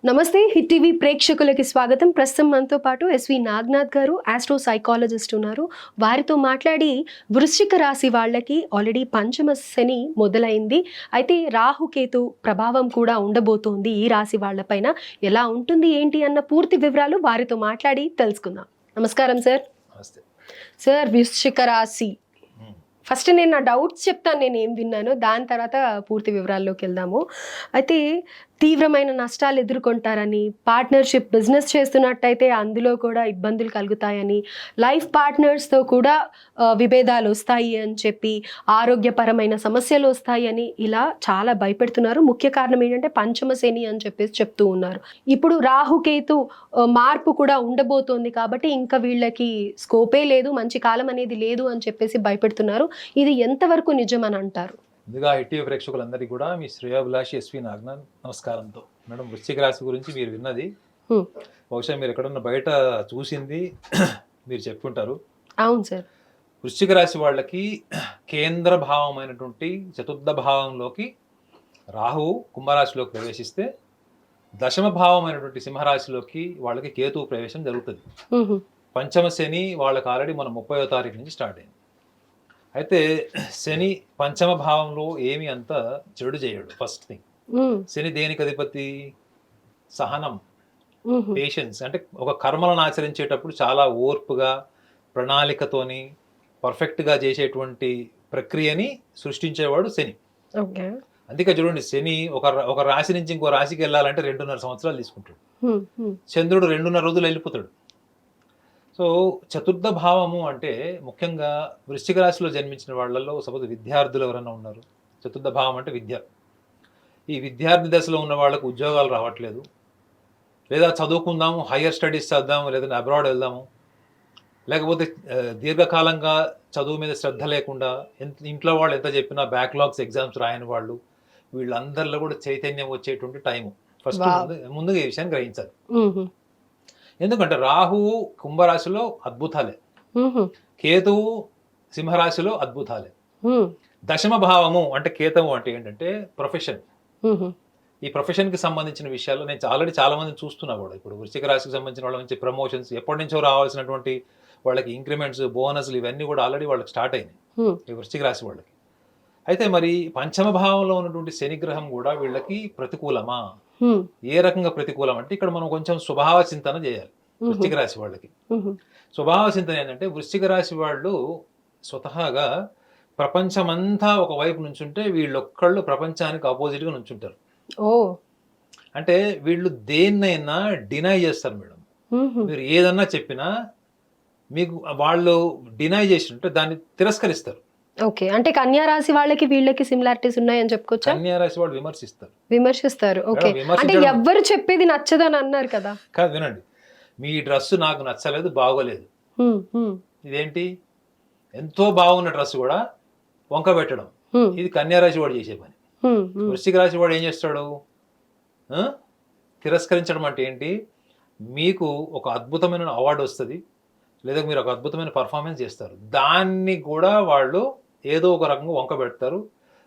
నమస్తే hit TV ప్రేక్షకులకి స్వాగతం. ప్రస్తుతం మనతో పాటు ఎస్వి నాగనాథ్ గారు ఆస్ట్రో సైకాలజిస్ట్ ఉన్నారు. వారితో మాట్లాడి వృశ్చిక రాశి వాళ్ళకి ఆల్రెడీ పంచమ శని మొదలైంది. అయితే రాహుకేతు ప్రభావం కూడా ఉండబోతోంది ఈ రాశి వాళ్ళపైన. ఎలా ఉంటుంది ఏంటి అన్న పూర్తి వివరాలు వారితో మాట్లాడి తెలుసుకుందాం. నమస్కారం సార్. సార్, వృశ్చిక రాశి ఫస్ట్ నేను నా డౌట్స్ చెప్తాను, నేను ఏం విన్నానో, దాని తర్వాత పూర్తి వివరాల్లోకి వెళ్దాము. అయితే తీవ్రమైన నష్టాలు ఎదుర్కొంటారని, పార్ట్నర్షిప్ బిజినెస్ చేస్తున్నట్టయితే అందులో కూడా ఇబ్బందులు కలుగుతాయని, లైఫ్ పార్ట్నర్స్తో కూడా విభేదాలు వస్తాయి అని చెప్పి, ఆరోగ్యపరమైన సమస్యలు వస్తాయి అని ఇలా చాలా భయపెడుతున్నారు. ముఖ్య కారణం ఏంటంటే పంచమ శని అని చెప్పేసి చెప్తూ ఉన్నారు. ఇప్పుడు రాహుకేతు మార్పు కూడా ఉండబోతోంది కాబట్టి ఇంకా వీళ్ళకి స్కోపే లేదు, మంచి కాలం అనేది లేదు అని చెప్పేసి భయపెడుతున్నారు. ఇది ఎంతవరకు నిజం అని అంటారు? ముందుగా ఐటీవీ ప్రేక్షకులందరికీ కూడా మీ శ్రేయాభిలాషి ఎస్వి నాగనాథ్ నమస్కారంతో. మేడం, వృశ్చిక రాశి గురించి మీరు విన్నది బహుశా మీరు ఎక్కడున్న బయట చూసింది మీరు చెప్పుకుంటారు. అవును సార్. వృశ్చిక రాశి వాళ్ళకి కేంద్ర భావమైనటువంటి చతుర్థ భావంలోకి రాహువు కుంభరాశిలోకి ప్రవేశిస్తే, దశమ భావమైనటువంటి సింహరాశిలోకి వాళ్ళకి కేతువు ప్రవేశం జరుగుతుంది. పంచమ శని వాళ్ళకి ఆల్రెడీ మన 30వ తారీఖు నుంచి స్టార్ట్ అయింది. అయితే శని పంచమ భావంలో ఏమి అంత చెడు చేయడు. ఫస్ట్ థింగ్, శని దేనికి అధిపతి? సహనం, పేషెన్స్. అంటే ఒక కర్మలను ఆచరించేటప్పుడు చాలా ఓర్పుగా, ప్రణాళికతోని పర్ఫెక్ట్గా చేసేటువంటి ప్రక్రియని సృష్టించేవాడు శని. అందుకే చూడండి, శని ఒక రాశి నుంచి ఇంకో రాశికి వెళ్ళాలంటే 2.5 సంవత్సరాలు తీసుకుంటాడు. చంద్రుడు 2.5 రోజులు వెళ్ళిపోతాడు. సో చతుర్థ భావము అంటే ముఖ్యంగా వృశ్చిక రాశిలో జన్మించిన వాళ్ళల్లో సపోజ్ విద్యార్థులు ఎవరైనా ఉన్నారు. చతుర్థ భావం అంటే విద్య. ఈ విద్యార్థి దశలో ఉన్న వాళ్ళకు ఉద్యోగాలు రావట్లేదు, లేదా చదువుకుందాము, హయ్యర్ స్టడీస్ చేద్దాము, లేదా అబ్రాడ్ వెళ్దాము, లేకపోతే దీర్ఘకాలంగా చదువు మీద శ్రద్ధ లేకుండా ఇంట్లో వాళ్ళు ఎంత చెప్పినా బ్యాక్లాగ్స్ ఎగ్జామ్స్ రాయని వాళ్ళు, వీళ్ళందరిలో కూడా చైతన్యం వచ్చేటువంటి టైము. ఫస్ట్ ముందుగా ఈ విషయాన్ని గ్రహించాలి. ఎందుకంటే రాహువు కుంభరాశిలో అద్భుతాలే, కేతువు సింహరాశిలో అద్భుతాలే. దశమ భావము అంటే కేతువు అంటే ఏంటంటే ప్రొఫెషన్. ఈ ప్రొఫెషన్కి సంబంధించిన విషయాల్లో నేను ఆల్రెడీ చాలా మందిని చూస్తున్నా కూడా. ఇప్పుడు వృశ్చిక రాశికి సంబంధించిన వాళ్ళ నుంచి ప్రమోషన్స్, ఎప్పటి నుంచో రావాల్సినటువంటి వాళ్ళకి ఇంక్రిమెంట్స్, బోనస్లు ఇవన్నీ కూడా ఆల్రెడీ వాళ్ళకి స్టార్ట్ అయినాయి ఈ వృశ్చిక రాశి వాళ్ళకి. అయితే మరి పంచమ భావంలో ఉన్నటువంటి శనిగ్రహం కూడా వీళ్ళకి ప్రతికూలమా? ఏ రకంగా ప్రతికూలం అంటే ఇక్కడ మనం కొంచెం స్వభావ చింతన చేయాలి వృశ్చిక రాశి వాళ్ళకి. స్వభావ చింతన ఏంటంటే వృశ్చిక రాశి వాళ్ళు స్వతహాగా ప్రపంచమంతా ఒకవైపు నుంచుంటే వీళ్ళొక్కళ్ళు ప్రపంచానికి ఆపోజిట్ గా నుంచుంటారు. అంటే వీళ్ళు దేన్నైనా డినై చేస్తారు మేడం. మీరు ఏదన్నా చెప్పినా మీకు వాళ్ళు డినై చేసి ఉంటే దాన్ని తిరస్కరిస్తారు. ఓకే, అంటే కన్యా రాశి వాళ్ళకి వీళ్ళకి సిమిలారిటీస్ ఉన్నాయని చెప్పుకోవచ్చా? కన్యా రాశి వాళ్ళు విమర్శిస్తారు. ఓకే, అంటే ఎవ్వరు చెప్పేది నచ్చదని అన్నారు కదా. కాదు, వినండి, మీ డ్రెస్ నాకు నచ్చలేదు, బాగోలేదు. ఇదేంటి? ఎంతో బాగున్న డ్రెస్ కూడా వంక పెట్టడం, ఇది కన్యా రాశి వాడు చేసే పని. వృశ్చిక రాశి వాడు ఏం చేస్తాడు? తిరస్కరించడం అంటే ఏంటి? మీకు ఒక అద్భుతమైన అవార్డు వస్తుంది, లేదా మీరు ఒక అద్భుతమైన పర్ఫార్మెన్స్ చేస్తారు, దాన్ని కూడా వాళ్ళు ఏదో ఒక రకంగా వంక పెడతారు.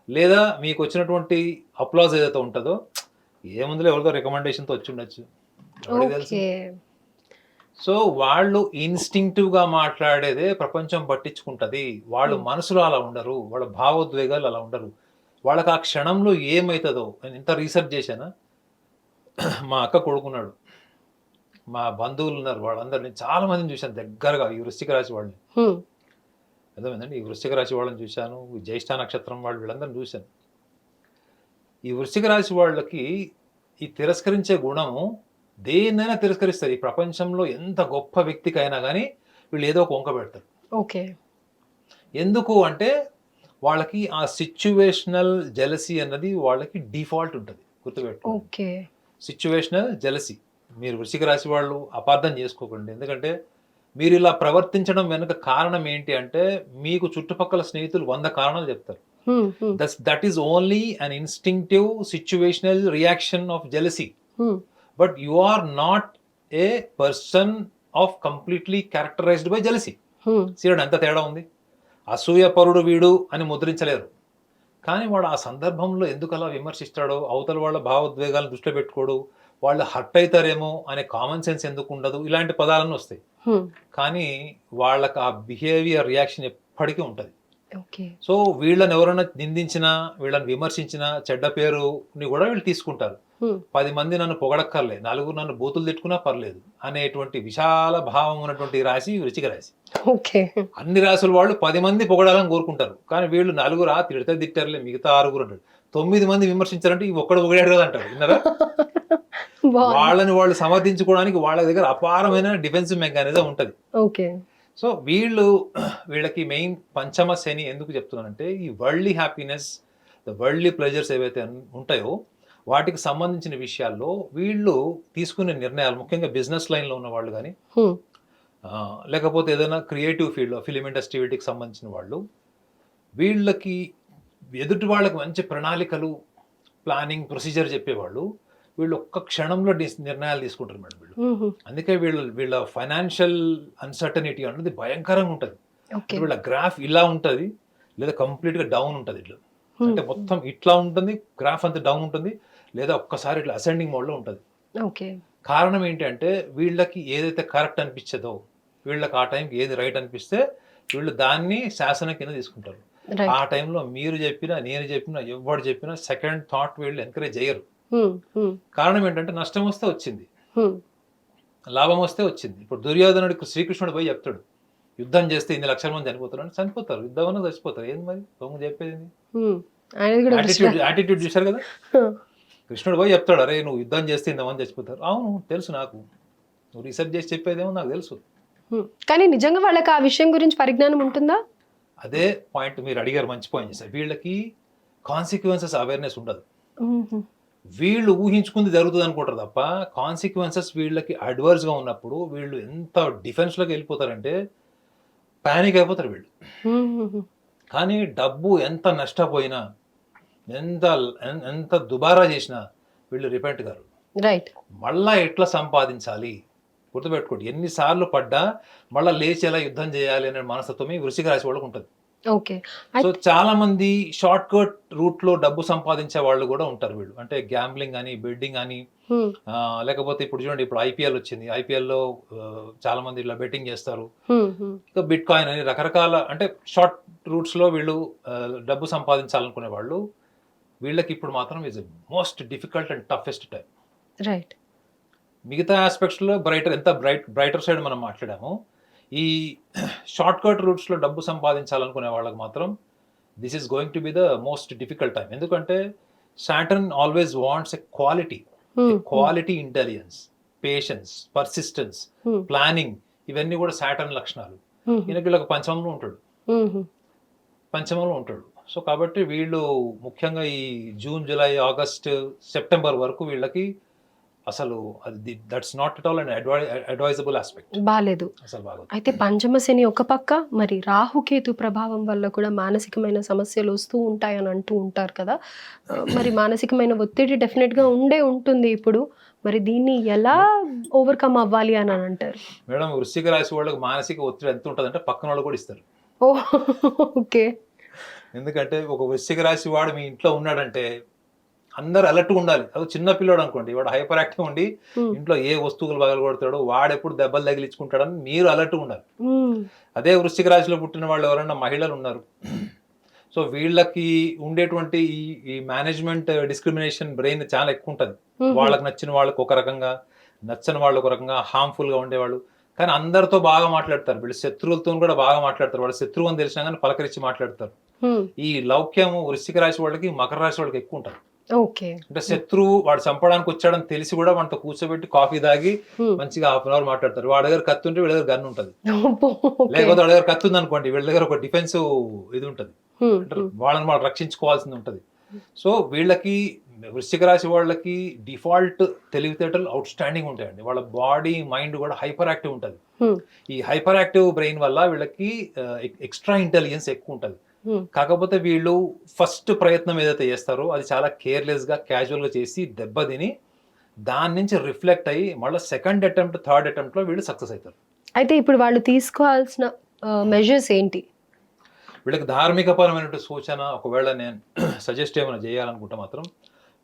లేదా మీకు వచ్చినటువంటి అప్లాజ్ ఏదైతే ఉంటుందో, ఏముందిలో ఎవరితో రికమెండేషన్తో వచ్చి ఉండొచ్చు, తెలుసు. సో వాళ్ళు ఇన్స్టింక్టివ్గా మాట్లాడేదే ప్రపంచం పట్టించుకుంటుంది. వాళ్ళు మనసులో అలా ఉండరు, వాళ్ళ భావోద్వేగాలు అలా ఉండరు. వాళ్ళకి ఆ క్షణంలో ఏమవుతుందో, నేను ఇంత రీసెర్చ్ చేశానా, మా అక్క కొడుకున్నాడు, మా బంధువులు ఉన్నారు, వాళ్ళందరినీ చాలా మందిని చూశాను దగ్గరగా, ఈ వృశ్చిక రాశి వాళ్ళని. అర్థమైందండి, ఈ వృశ్చిక రాశి వాళ్ళని చూశాను, జ్యేష్ఠ నక్షత్రం వాళ్ళు, వీళ్ళందరినీ చూశాను. ఈ వృశ్చిక రాశి వాళ్ళకి ఈ తిరస్కరించే గుణము, దేన్నైనా తిరస్కరిస్తారు. ఈ ప్రపంచంలో ఎంత గొప్ప వ్యక్తికైనా కానీ వీళ్ళు ఏదో ఒక వంక పెడతారు. ఓకే, ఎందుకు అంటే వాళ్ళకి ఆ సిచ్యువేషనల్ జెలసీ అన్నది వాళ్ళకి డిఫాల్ట్ ఉంటుంది, గుర్తుపెట్టుకోండి. సిచ్యువేషనల్ జెలసీ మీరు వృశ్చిక రాశి వాళ్ళు అపార్థం చేసుకోకండి. ఎందుకంటే మీరు ఇలా ప్రవర్తించడం వెనుక కారణం ఏంటి అంటే, మీకు చుట్టుపక్కల స్నేహితులు 100 కారణాలు చెప్తారు. That is only an instinctive situational reaction of jealousy. But you are not a person of completely characterised by jealousy. సీరియడ్ ఎంత తేడా ఉంది. అసూయపరుడు వీడు అని ముద్రించలేరు, కానీ వాడు ఆ సందర్భంలో ఎందుకు అలా విమర్శిస్తాడో, అవతల వాళ్ళ భావోద్వేగాలను దృష్టిలో పెట్టుకోడు, వాళ్ళు హర్ట్ అవుతారేమో అనే కామన్ సెన్స్ ఎందుకు ఉండదు, ఇలాంటి పదాలన్నీ వస్తాయి. కానీ వాళ్ళకి ఆ బిహేవియర్ రియాక్షన్ ఎప్పటికీ ఉంటుంది. ఓకే. సో వీళ్ళని ఎవరైనా నిందించినా, వీళ్ళని విమర్శించినా, చెడ్డ పేరుని కూడా వీళ్ళు తీసుకుంటారు. 10 మంది నన్ను పొగడక్కర్లే, నలుగురు నన్ను బూతులు తిట్టుకున్నా పర్లేదు అనేటువంటి విశాల భావం ఉన్నటువంటి రాశి వృశ్చిక రాశి. ఓకే. అన్ని రాసుల వాళ్ళు 10 మంది పొగడాలని కోరుకుంటారు. కానీ వీళ్ళు నలుగురు తిడితే తిట్టారులే, మిగతా 6 అంటారు. 9 మంది విమర్శించారంటే ఈ ఒక్కడు పొగిడాడు కదా అంటారు. విన్నారా? వాళ్ళని వాళ్ళు సమర్థించుకోవడానికి వాళ్ళ దగ్గర అపారమైన డిఫెన్సివ్ మెకానిజం ఉంటది. ఓకే. సో వీళ్ళకి మెయిన్ పంచమ శని ఎందుకు చెప్తున్నానంటే, ఈ worldly happiness, the worldly pleasures ఏవైతే ఉంటాయో వాటికి సంబంధించిన విషయాల్లో వీళ్ళు తీసుకునే నిర్ణయాలు, ముఖ్యంగా బిజినెస్ లైన్లో ఉన్న వాళ్ళు కానీ, లేకపోతే ఏదైనా క్రియేటివ్ ఫీల్డ్లో ఫిలిం ఇండస్ట్రీ వీటికి సంబంధించిన వాళ్ళు, వీళ్ళకి ఎదుటి వాళ్ళకి మంచి ప్రణాళికలు, ప్లానింగ్, ప్రొసీజర్ చెప్పేవాళ్ళు, వీళ్ళు ఒక్క క్షణంలో నిర్ణయాలు తీసుకుంటారు మేడం వీళ్ళు. అందుకే వీళ్ళ ఫైనాన్షియల్ అన్సర్టనిటీ అనేది భయంకరంగా ఉంటుంది. వీళ్ళ గ్రాఫ్ ఇలా ఉంటుంది, లేదా కంప్లీట్గా డౌన్ ఉంటుంది. ఇట్లా అంటే మొత్తం ఇట్లా ఉంటుంది, గ్రాఫ్ అంతా డౌన్ ఉంటుంది, లేదా ఒక్కసారి ఇట్లా అసెండింగ్ మోడ్లో ఉంటుంది. కారణం ఏంటంటే వీళ్ళకి ఏదైతే కరెక్ట్ అనిపించదో, వీళ్ళకి ఆ టైంకి ఏది రైట్ అనిపిస్తే వీళ్ళు దాన్ని శాసనం కింద తీసుకుంటారు. ఆ టైంలో మీరు చెప్పినా, నేను చెప్పినా, ఎవరు చెప్పినా సెకండ్ థాట్ వీళ్ళు ఎంకరేజ్ చేయరు. కారణం ఏంటంటే నష్టం వస్తే వచ్చింది, లాభం వస్తే వచ్చింది. ఇప్పుడు దుర్యోధనుడికి శ్రీకృష్ణుడు పోయి చెప్తాడు, యుద్ధం చేస్తే 100 లక్షల మంది చనిపోతారు. చనిపోతారు, యుద్ధం అన్న చచ్చిపోతారు. ఏంది మరి దొంగ చెప్పేది? యాటిట్యూడ్ చూశారు కదా. కృష్ణుడు పోయి చెప్తాడు, అరే నువ్వు యుద్ధం చేస్తే 100 మంది చచ్చిపోతారు. అవును తెలుసు, నాకు నువ్వు రీసెర్చ్ చేసి చెప్పేదేమో నాకు తెలుసు. కానీ నిజంగా వాళ్ళకి ఆ విషయం గురించి పరిజ్ఞానం ఉంటుందా? అదే పాయింట్ మీరు అడిగారు, మంచి పాయింట్ చేశారు. వీళ్ళకి కాన్సిక్వెన్సెస్ అవేర్నెస్ ఉండదు. వీళ్ళు ఊహించుకుంది జరుగుతుంది అనుకుంటారు తప్ప, కాన్సిక్వెన్సెస్ వీళ్ళకి అడ్వర్స్గా ఉన్నప్పుడు వీళ్ళు ఎంత డిఫెన్స్లోకి వెళ్ళిపోతారంటే ప్యానిక్ అయిపోతారు వీళ్ళు. కానీ డబ్బు ఎంత నష్టపోయినా, ఎంత దుబారా చేసినా వీళ్ళు రిపెంట్ గారు. రైట్. మళ్ళా ఎట్లా సంపాదించాలి గుర్తుపెట్టుకోండి. ఎన్నిసార్లు పడ్డా మళ్ళీ లేచి ఎలా యుద్ధం చేయాలి అనే మనస్తత్వం వృశ్చిక రాశి వాళ్ళకు ఉంటుంది. ఓకే. సో చాలా మంది షార్ట్ కట్ రూట్ లో డబ్బు సంపాదించే వాళ్ళు కూడా ఉంటారు వీళ్ళు. అంటే గ్యాంబ్లింగ్ అని, బెట్టింగ్ అని, లేకపోతే ఇప్పుడు చూడండి, ఇప్పుడు ఐపీఎల్ వచ్చింది, ఐపీఎల్ లో చాలా మంది ఇలా బెట్టింగ్ చేస్తారు. ఇంకా బిట్ కాయిన్ అని రకరకాల, అంటే షార్ట్ రూట్స్ లో వీళ్ళు డబ్బు సంపాదించాలనుకునే వాళ్ళు, వీళ్ళకి ఇప్పుడు మాత్రం is most difficult and toughest time. Right. మిగతా ఆస్పెక్ట్స్ లో బ్రైటర్ సైడ్ మనం మాట్లాడాము. ఈ షార్ట్ కట్ రూట్స్ లో డబ్బు సంపాదించాలనుకునే వాళ్ళకి మాత్రం this is going to be the most difficult time. ఎందుకంటే Saturn always wants a quality intelligence, patience, persistence, planning, ఇవన్నీ కూడా సాటర్న్ లక్షణాలు. వీళ్ళకి పంచమంలో ఉంటాడు. సో కాబట్టి వీళ్ళు ముఖ్యంగా ఈ జూన్, జూలై, ఆగస్ట్, సెప్టెంబర్ వరకు వీళ్ళకి అసలు that's not at all and advisable aspect. బాలేదు అసలు బాగోదు. అయితే పంచమ శని ఒక పక్క, మరి రాహుకేతు ప్రభావం వల్ల కూడా మానసికమైన సమస్యలు వస్తూ ఉంటాయని అంటూ ఉంటారు కదా. మరి మానసికమైన ఒత్తిడి డెఫినెట్గా ఉంటుంది ఇప్పుడు. మరి దీన్ని ఎలా ఓవర్కమ్ అవ్వాలి అని అంటారు మేడం? వృశ్చిక రాశి వాళ్ళకి మానసిక ఒత్తిడి ఎంత ఉంటుందంటే పక్కన వాళ్ళు కూడా ఇస్తారు. ఓకే. ఎందుకంటే ఒక వృశ్చిక రాశి వాడు మీ ఇంట్లో ఉన్నాడంటే అందరు అలర్ట్గా ఉండాలి. అది చిన్న పిల్లోడు అనుకోండి, వాడు హైపర్ యాక్టివ్ ఉండి ఇంట్లో ఏ వస్తువులు పగలు కొడతాడో, వాడెప్పుడు దెబ్బలు తగిలించుకుంటాడని మీరు అలర్ట్గా ఉండాలి. అదే వృశ్చిక రాశిలో పుట్టిన వాళ్ళు ఎవరైనా మహిళలు ఉన్నారు, సో వీళ్ళకి ఉండేటువంటి ఈ మేనేజ్మెంట్ డిస్క్రిమినేషన్ బ్రెయిన్ చాలా ఎక్కువ ఉంటుంది. వాళ్ళకి నచ్చిన వాళ్ళకి ఒక రకంగా, నచ్చని వాళ్ళు ఒక రకంగా, హార్మ్ఫుల్గా ఉండేవాళ్ళు. కానీ అందరితో బాగా మాట్లాడతారు వీళ్ళు, శత్రువులతో కూడా బాగా మాట్లాడతారు. వాళ్ళ శత్రువు అని తెలిసినా కానీ పలకరించి మాట్లాడతారు. ఈ లౌక్యము వృశ్చిక రాశి వాళ్ళకి, మకర రాశి వాళ్ళకి ఎక్కువ ఉంటుంది. అంటే శత్రువు వాడు చంపడానికి వచ్చాడని తెలిసి కూడా మనతో కూర్చోబెట్టి కాఫీ తాగి మంచిగా హాఫ్ అన్ అవర్ మాట్లాడతారు. వాడి దగ్గర కత్తి ఉంటే వీళ్ళ దగ్గర గన్ ఉంటుంది, లేకపోతే వాడి దగ్గర కత్తి ఉంది అనుకోండి, వీళ్ళ దగ్గర ఒక డిఫెన్సివ్ ఇది ఉంటుంది, వాళ్ళని వాళ్ళు రక్షించుకోవాల్సింది ఉంటుంది. సో వీళ్ళకి వృశ్చిక రాశి వాళ్ళకి డిఫాల్ట్ తెలివితేటలు అవుట్ స్టాండింగ్ ఉంటాయండి. వాళ్ళ బాడీ, మైండ్ కూడా హైపర్ యాక్టివ్ ఉంటుంది. ఈ హైపర్ యాక్టివ్ బ్రెయిన్ వల్ల వీళ్ళకి ఎక్స్ట్రా ఇంటెలిజెన్స్ ఎక్కువ ఉంటుంది. కాకపోతే వీళ్ళు ఫస్ట్ ప్రయత్నం ఏదైతే చేస్తారో అది చాలా కేర్లెస్ గా, క్యాజువల్ గా చేసి దెబ్బతిని దాని నుంచి రిఫ్లెక్ట్ అయ్యి మళ్ళీ సెకండ్ అటెంప్ట్, థర్డ్ అటెంప్ట్ లో వీళ్ళు సక్సెస్ అవుతారు. అయితే ఇప్పుడు వాళ్ళు తీసుకోవాల్సిన మెజర్స్ ఏంటి? వీళ్ళకి ధార్మిక పరమైనటువంటి సూచన ఒకవేళ నేను సజెస్ట్ ఏమైనా చేయాలనుకుంటే మాత్రం,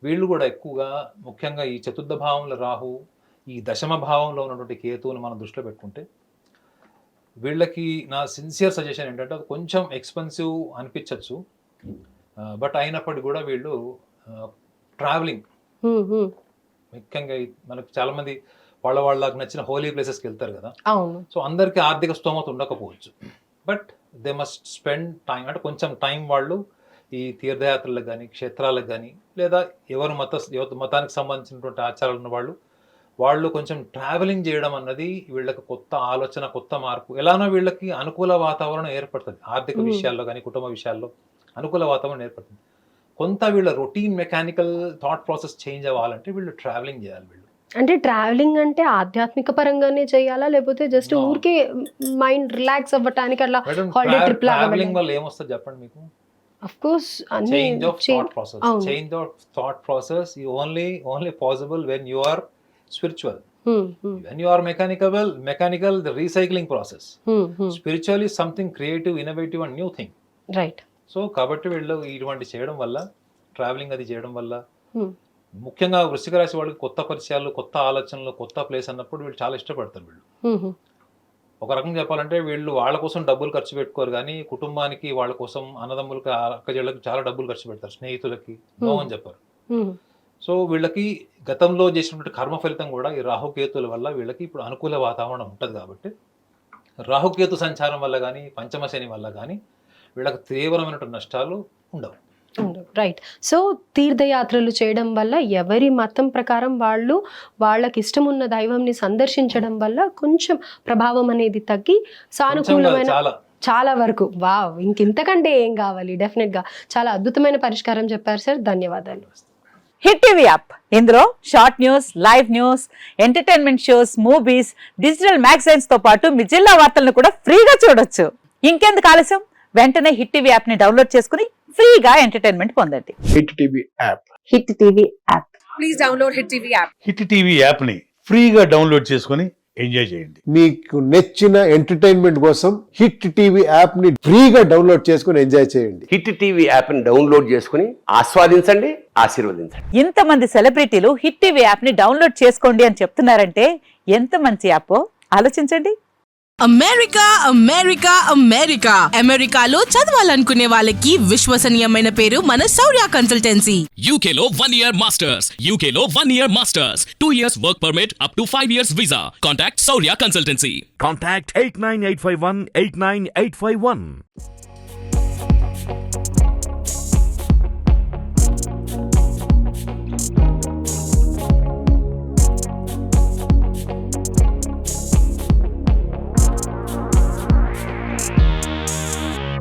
వీళ్ళు కూడా ఎక్కువగా ముఖ్యంగా ఈ చతుర్థ భావంలో రాహు, ఈ దశమ భావంలో ఉన్నటువంటి కేతువుని మనం దృష్టిలో పెట్టుకుంటే వీళ్ళకి నా సిన్సియర్ సజెషన్ ఏంటంటే అది కొంచెం ఎక్స్పెన్సివ్ అనిపించవచ్చు, బట్ అయినప్పటికీ కూడా వీళ్ళు ట్రావెలింగ్ ముఖ్యంగా మనకు చాలా మంది వాళ్ళకి నచ్చిన హోలీ ప్లేసెస్కి వెళ్తారు కదా. అవును. సో అందరికీ ఆర్థిక స్తోమత ఉండకపోవచ్చు, but they must spend time, అంటే కొంచెం టైం వాళ్ళు ఈ తీర్థయాత్రలకు కానీ క్షేత్రాలకు కానీ లేదా ఎవరు మతానికి సంబంధించినటువంటి ఆచారాలు ఉన్న వాళ్ళు కొంచెం ట్రావెలింగ్ చేయడం అన్నది వీళ్ళకి కొత్త ఆలోచన, కొత్త మార్పు, ఎలానో వీళ్ళకి అనుకూల వాతావరణం ఏర్పడుతుంది. ఆర్థిక విషయాల్లో కానీ కుటుంబ విషయాల్లో అనుకూల వాతావరణం ఏర్పడుతుంది. కొంత వీళ్ళ routine mechanical thought process change అవ్వాలంటే వీళ్ళు ట్రావెలింగ్ చేయాలి. వీళ్ళు అంటే ట్రావెలింగ్ అంటే ఆధ్యాత్మిక పరంగానే చేయాలా, లేకపోతే జస్ట్ ఊరికే మైండ్ రిలాక్స్ అవ్వటానికి అట్లా హాలిడే ట్రిప్ లాగా? ట్రావెలింగ్ వల్ల ఏమొస్తుంది చెప్పండి మీకు? Of course change of thought process. Change of thought process only possible when you are spiritual. When you are mechanical, the recycling process. Spiritual is something creative, innovative and new thing. Right. So కాబట్టి వీళ్ళు ఇటువంటి చేయడం వల్ల, travelling అది చేయడం వల్ల, ముఖ్యంగా వృశ్చిక రాశి వాళ్ళకి కొత్త పరిచయాలు, కొత్త ఆలోచనలు, కొత్త ప్లేస్ అన్నప్పుడు వీళ్ళు చాలా ఇష్టపడతారు. వీళ్ళు ఒక రకంగా చెప్పాలంటే వీళ్ళు వాళ్ళ కోసం డబ్బులు ఖర్చు పెట్టుకోరు, కానీ కుటుంబానికి, వాళ్ళ కోసం, అన్నదమ్ములకి, అక్కజళ్ళకి చాలా డబ్బులు ఖర్చు పెడతారు, స్నేహితులకి నో అని చెప్పారు. సో వీళ్ళకి గతంలో చేసినటువంటి కర్మ ఫలితం కూడా ఈ రాహుకేతుల వల్ల వీళ్ళకి ఇప్పుడు అనుకూల వాతావరణం ఉంటుంది. కాబట్టి రాహుకేతు సంచారం వల్ల కానీ, పంచమ శని వల్ల కానీ వీళ్ళకి తీవ్రమైనటువంటి నష్టాలు ఉండవు. రైట్. సో తీర్థయాత్రలు చేయడం వల్ల, ఎవరి మతం ప్రకారం వాళ్ళకి ఇష్టం ఉన్న దైవంని సందర్శించడం వల్ల కొంచెం ప్రభావం అనేది తగ్గి సానుకూలమైన చాలా వరకు, వావ్, ఇంకింతకంటే ఏం కావాలి. డెఫినెట్గా చాలా అద్భుతమైన పరిష్కారం చెప్పారు సార్, ధన్యవాదాలు. హిట్ టీవీ యాప్, ఇందులో short news, live news, entertainment shows, movies, digital magazines తో పాటు మీ జిల్లా వార్తలను కూడా ఫ్రీగా చూడొచ్చు. ఇంకెందుకు ఆలస్యం, వెంటనే హిట్ టీవీ యాప్ ని డౌన్లోడ్ చేసుకుని ఫ్రీగా ఎంటర్టైన్మెంట్ పొందండి. Hit TV app. Hit TV app. Please download hit TV app. Hit TV app ని ఫ్రీగా డౌన్లోడ్ చేసుకుని ఎంజాయ్ చేయండి. మీకు నచ్చిన ఎంటర్టైన్మెంట్ కోసం హిట్ టీవీ యాప్ ని ఫ్రీగా డౌన్లోడ్ చేసుకుని ఎంజాయ్ చేయండి. హిట్ టీవీ యాప్ ని డౌన్లోడ్ చేసుకుని ఆస్వాదించండి, ఆశీర్వదించండి. ఇంతమంది సెలబ్రిటీలు హిట్ టీవీ యాప్ ని డౌన్లోడ్ చేసుకోండి అని చెప్తున్నారంటే ఎంత మంచి యాప్ ఆలోచించండి. అమెరికా అమెరికా అమెరికా అమెరికాలో చదవాలనుకునే వాళ్ళకి విశ్వసనీయమైన పేరు మన శౌర్య కన్సల్టెన్సీ. UK లో 1 year masters, UK లో 1 year masters, 2 years work permit up to 5 years visa. Contact Saurya Consultancy. Contact 89851 89851.